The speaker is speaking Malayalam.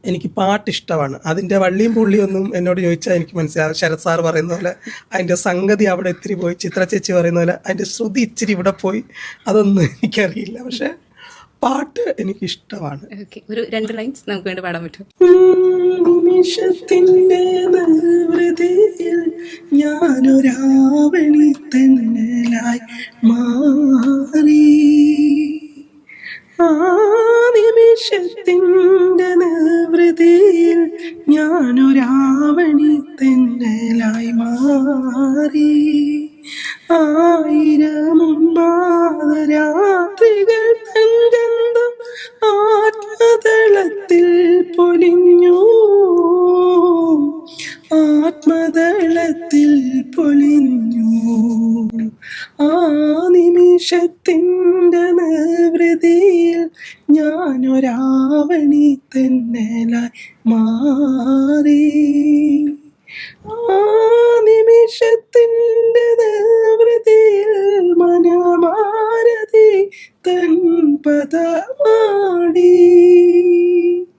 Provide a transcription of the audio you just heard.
എനിക്ക് പാട്ട് ഇഷ്ടമാണ്. അതിൻ്റെ വള്ളിയും പുള്ളിയും ഒന്നും എന്നോട് ചോദിച്ചാൽ എനിക്ക് മനസ്സിലാവും. ശരത് സാർ പറയുന്ന പോലെ അതിൻ്റെ സംഗതി അവിടെ ഇത്തിരി പോയി, ചിത്ര ചേച്ചി പറയുന്ന പോലെ അതിൻ്റെ ശ്രുതി ഇച്ചിരി ഇവിടെ പോയി, അതൊന്നും എനിക്കറിയില്ല. പക്ഷെ പാട്ട് എനിക്കിഷ്ടമാണ്. ഒരു 2 ലൈൻസ് നമുക്ക് വേണ്ടി പാടാൻ പറ്റും? നിമിഷത്തിൻ്റെ നിർവൃതിയിൽ ഞാനൊരാവണി തന്നലായി മാറി. ആ നിമിഷത്തിൻ്റെ നിർവൃതിയിൽ ഞാനൊരാവണി തന്നലായി മാറി. 1000 രാത്രികൾ തങ്കന്തം ആത്മതളത്തിൽ പൊലിഞ്ഞു, ആത്മതളത്തിൽ പൊലിഞ്ഞു. ആ നിമിഷത്തിൻ്റെ നിർവൃതിയിൽ ഞാനൊരാവണി തന്നലായി മാറി. ആ നിമിഷത്തിൻ്റെ നിർവൃതിയിൽ മനമാരതി തൻ പദമാടി.